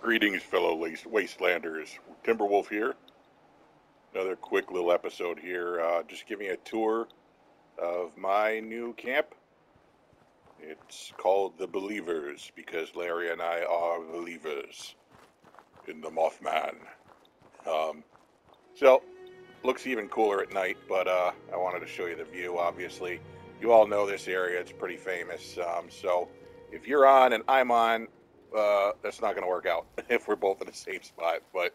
Greetings, fellow wastelanders. Timberrwolff here. Another quick little episode here. Just giving a tour of my new camp. It's called The Believers because Larry and I are believers in the Mothman. So, looks even cooler at night, but I wanted to show you the view, obviously. You all know this area. It's pretty famous. So, if you're on and I'm on, that's not going to work out if we're both in the same spot. But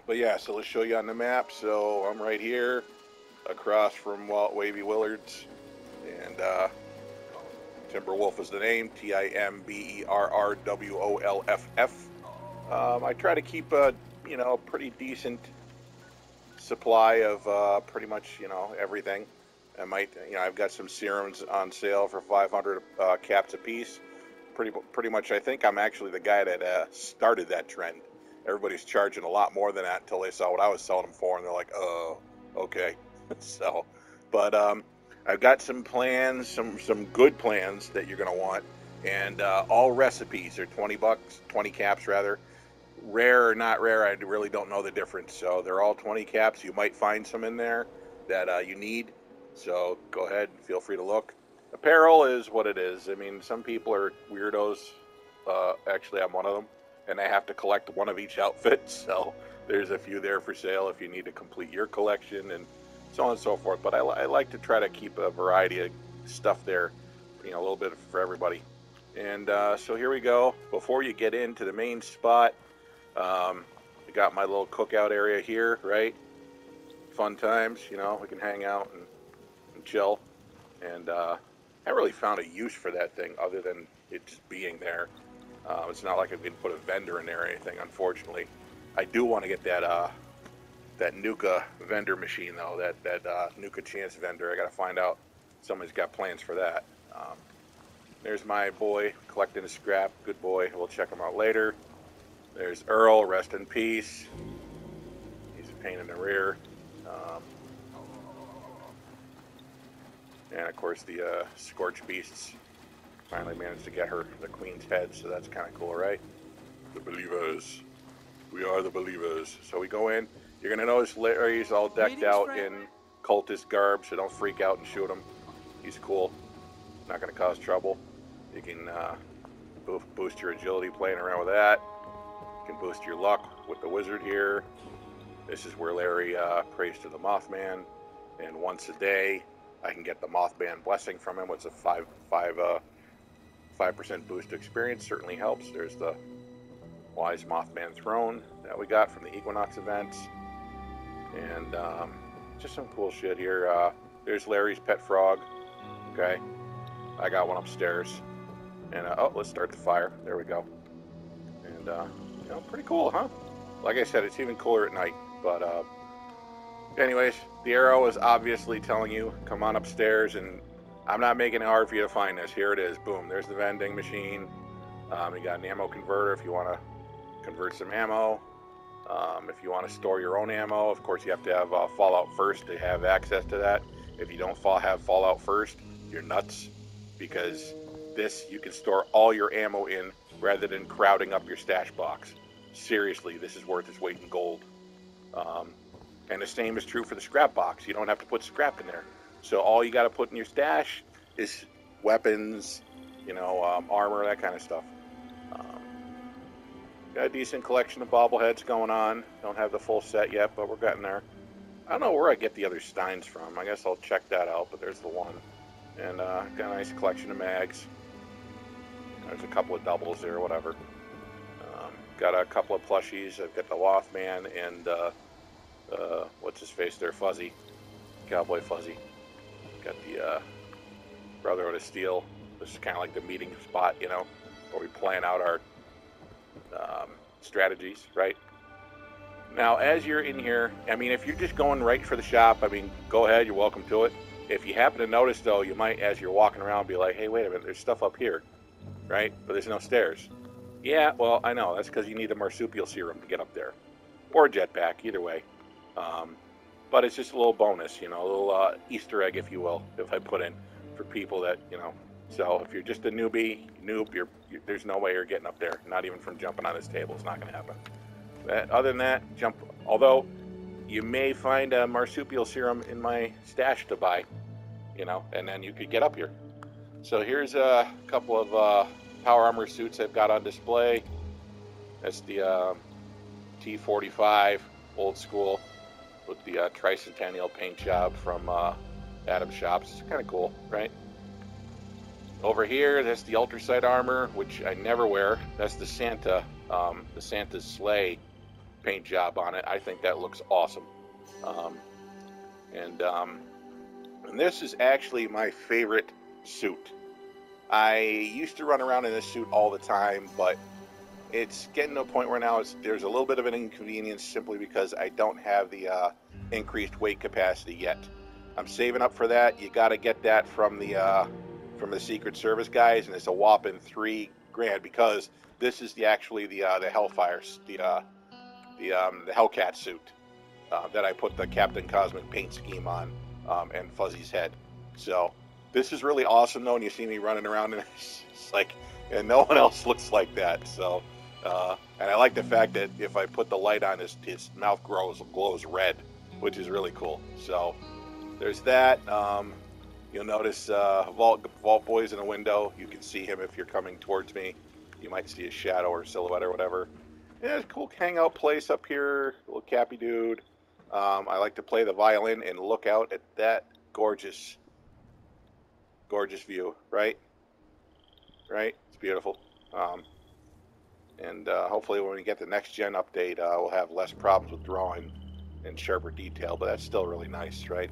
yeah, so let's show you on the map. So I'm right here across from Wavy Willards, and Timberrwolff is the name, Timberrwolff. I try to keep a pretty decent supply of pretty much everything. I might I've got some serums on sale for 500 caps a piece. Pretty much, I think I'm actually the guy that started that trend. Everybody's charging a lot more than that until they saw what I was selling them for, and they're like, "Oh, okay." So, but I've got some plans, some good plans that you're gonna want, and all recipes. They're $20, 20 caps rather. Rare or not rare, I really don't know the difference. So they're all 20 caps. You might find some in there that you need. So go ahead, feel free to look. Apparel is what it is. I mean, some people are weirdos. Actually, I'm one of them, and I have to collect one of each outfit. So there's a few there for sale if you need to complete your collection and so on and so forth. But I like to try to keep a variety of stuff there, a little bit for everybody. And so here we go. Before you get into the main spot, I got my little cookout area here, right? Fun times, we can hang out and chill. And I haven't really found a use for that thing other than it just being there. It's not like I can put a vendor in there or anything, unfortunately. I do want to get that Nuka vendor machine, though, that Nuka Chance vendor. I got to find out. Somebody's got plans for that. There's my boy collecting a scrap. Good boy. We'll check him out later. There's Earl, rest in peace. He's a pain in the rear. And of course the Scorch Beasts finally managed to get her the Queen's head, so that's kind of cool, right? The Believers. We are the Believers. So we go in. You're going to notice Larry's all decked out in cultist garb, so don't freak out and shoot him. He's cool. Not going to cause trouble. You can boost your agility playing around with that. You can boost your luck with the wizard here. This is where Larry prays to the Mothman, and once a day I can get the Mothman blessing from him. It's a 5% boost to experience. Certainly helps. There's the Wise Mothman throne that we got from the Equinox events, and just some cool shit here. There's Larry's pet frog. Okay, I got one upstairs, and oh, let's start the fire. There we go. And pretty cool, huh? Like I said, it's even cooler at night. But anyways, the arrow is obviously telling you, come on upstairs, and I'm not making it hard for you to find this. Here it is. Boom. There's the vending machine. You got an ammo converter if you want to convert some ammo. If you want to store your own ammo, of course you have to have Fallout First to have access to that. If you don't have Fallout First, you're nuts, because this you can store all your ammo in rather than crowding up your stash box. Seriously, this is worth its weight in gold. And the same is true for the scrap box. You don't have to put scrap in there. So all you got to put in your stash is weapons, armor, that kind of stuff. Got a decent collection of bobbleheads going on. Don't have the full set yet, but we're getting there. I don't know where I get the other Steins from. I guess I'll check that out, but there's the one. And got a nice collection of mags. There's a couple of doubles there, whatever. Got a couple of plushies. I've got the Mothman and what's his face there, Fuzzy, Cowboy Fuzzy. Got the Brotherhood of Steel. This is kind of like the meeting spot, where we plan out our strategies, right? Now, as you're in here, I mean, if you're just going right for the shop, I mean, go ahead, you're welcome to it. If you happen to notice, though, you might, as you're walking around, be like, hey, wait a minute, there's stuff up here, right? But there's no stairs. Yeah, well, I know. That's because you need a marsupial serum to get up there. Or a jetpack, either way. But it's just a little bonus, a little Easter egg, if you will, if I put in for people that, So if you're just a noob, there's no way you're getting up there. Not even from jumping on this table. It's not going to happen. But other than that, although you may find a marsupial serum in my stash to buy, you know, and then you could get up here. So here's a couple of power armor suits I've got on display. That's the T45 old school with the tricentennial paint job from Adam's Shops. It's kind of cool, right? Over here, that's the ultrasight armor, which I never wear. That's the Santa's sleigh paint job on it. I think that looks awesome. And this is actually my favorite suit. I used to run around in this suit all the time, but it's getting to a point where now there's a little bit of an inconvenience simply because I don't have the increased weight capacity yet. I'm saving up for that. You got to get that from the Secret Service guys, and it's a whopping $3,000 because this is actually the Hellfire, the Hellcat suit that I put the Captain Cosmic paint scheme on and Fuzzy's head. So this is really awesome though, and you see me running around and it's like, and no one else looks like that. So and I like the fact that if I put the light on, his mouth glows red, which is really cool. So there's that. You'll notice Vault Boy's in a window. You can see him if you're coming towards me. You might see a shadow or silhouette or whatever. Yeah, it's a cool hangout place up here. Little Cappy dude. I like to play the violin and look out at that gorgeous view, right? Right? It's beautiful. And hopefully when we get the next gen update, we'll have less problems with drawing and sharper detail, but that's still really nice, right?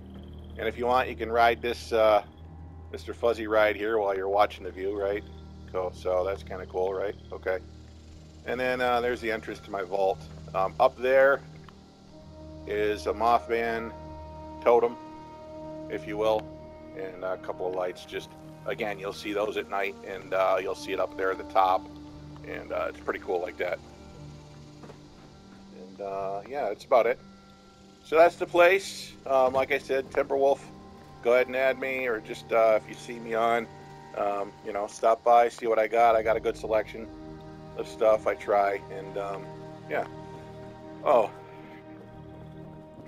And if you want, you can ride this Mr. Fuzzy ride here while you're watching the view, right? So that's kind of cool, right? Okay. And then there's the entrance to my vault. Up there is a Mothman totem, if you will, and a couple of lights. Just, again, you'll see those at night, and you'll see it up there at the top, and it's pretty cool like that. And yeah, that's about it. So that's the place. Like I said, Timberrwolff, go ahead and add me, or just if you see me on, you know, stop by, see what I got. I got a good selection of stuff. I try, and yeah. Oh,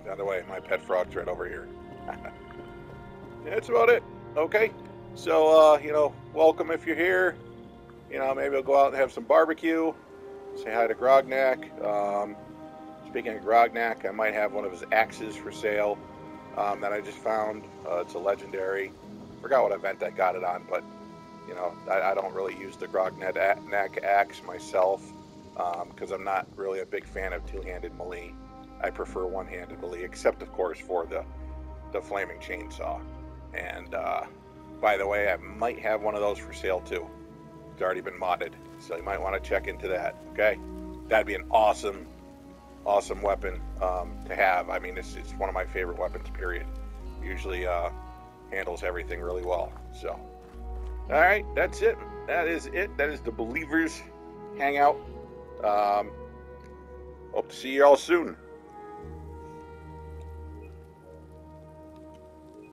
by the way, my pet frog's right over here. That's about it. Okay, so you know, welcome if you're here. You know, maybe I'll go out and have some barbecue. Say hi to Grognak. Speaking of Grognak, I might have one of his axes for sale that I just found. It's a legendary. Forgot what event I got it on, but you know, I don't really use the Grognak axe myself because I'm not really a big fan of two-handed melee. I prefer one-handed melee, except of course for the flaming chainsaw. And by the way, I might have one of those for sale too. It's already been modded, so you might want to check into that. Okay, that'd be an awesome weapon to have. I mean, it's one of my favorite weapons, period. Usually handles everything really well. So, all right, that's it. That is it. That is the Believers Hangout. Hope to see you all soon.